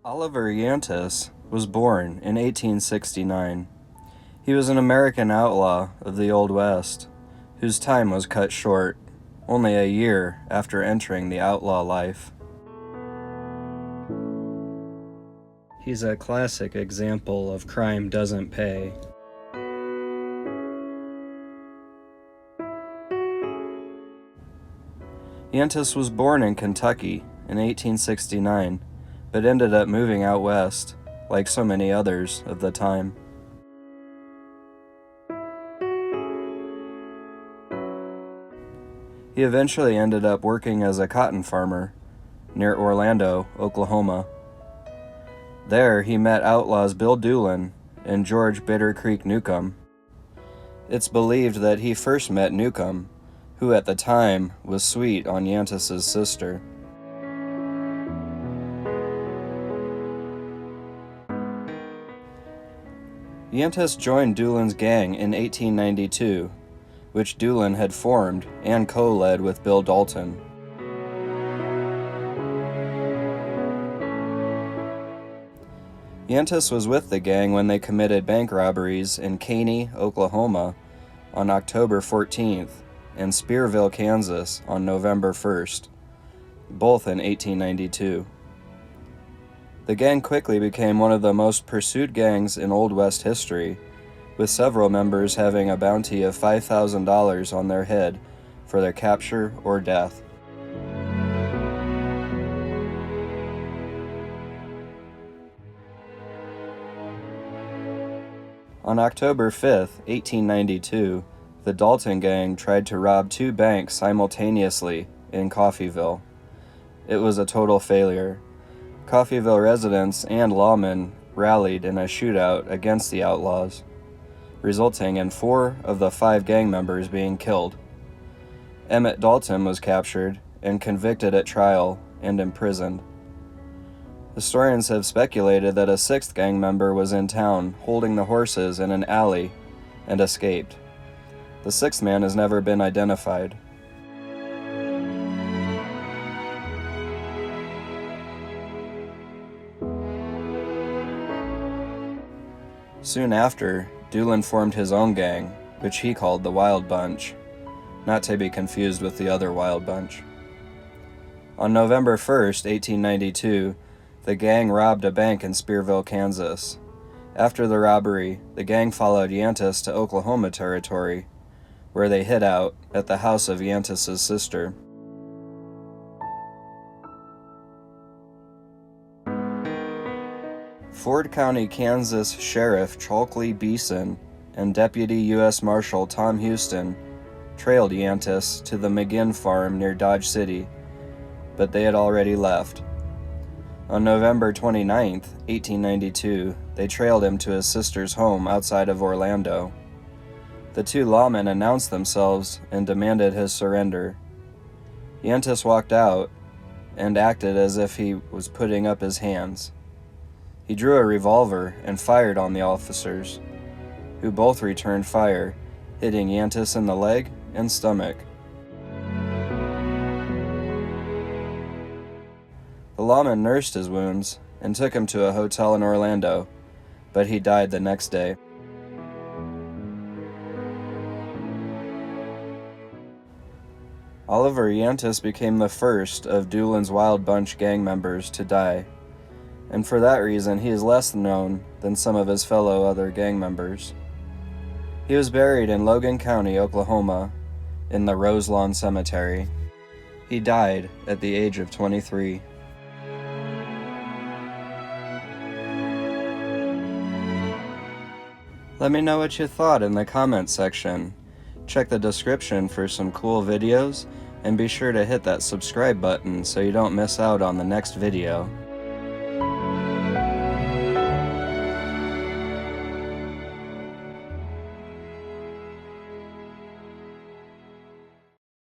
Oliver Yantis was born in 1869. He was an American outlaw of the Old West, whose time was cut short, only a year after entering the outlaw life. He's a classic example of crime doesn't pay. Yantis was born in Kentucky in 1869, but ended up moving out west, like so many others of the time. He eventually ended up working as a cotton farmer near Orlando, Oklahoma. There, he met outlaws Bill Doolin and George Bitter Creek Newcomb. It's believed that he first met Newcomb, who at the time was sweet on Yantis' sister. Yantis joined Doolin's gang in 1892, which Doolin had formed and co-led with Bill Doolin. Yantis was with the gang when they committed bank robberies in Caney, Oklahoma on October 14th and Spearville, Kansas on November 1st, both in 1892. The gang quickly became one of the most pursued gangs in Old West history, with several members having a bounty of $5,000 on their head for their capture or death. On October 5th, 1892, the Dalton gang tried to rob two banks simultaneously in Coffeyville. It was a total failure. Coffeyville residents and lawmen rallied in a shootout against the outlaws, resulting in 4 of the 5 gang members being killed. Emmett Dalton was captured and convicted at trial and imprisoned. Historians have speculated that a 6th gang member was in town holding the horses in an alley and escaped. The 6th man has never been identified. Soon after, Doolin formed his own gang, which he called the Wild Bunch, not to be confused with the other Wild Bunch. On November 1st, 1892, the gang robbed a bank in Spearville, Kansas. After the robbery, the gang followed Yantis to Oklahoma Territory, where they hid out at the house of Yantis' sister. Ford County, Kansas Sheriff Chalkley Beeson and Deputy U.S. Marshal Tom Houston trailed Yantis to the McGinn farm near Dodge City, but they had already left. On November 29, 1892, they trailed him to his sister's home outside of Orlando. The 2 lawmen announced themselves and demanded his surrender. Yantis walked out and acted as if he was putting up his hands. He drew a revolver and fired on the officers, who both returned fire, hitting Yantis in the leg and stomach. The lawman nursed his wounds and took him to a hotel in Orlando, but he died the next day. Oliver Yantis became the first of Doolin's Wild Bunch gang members to die, and for that reason he is less known than some of his fellow other gang members. He was buried in Logan County, Oklahoma, in the Roselawn Cemetery. He died at the age of 23. Let me know what you thought in the comments section. Check the description for some cool videos, and be sure to hit that subscribe button so you don't miss out on the next video.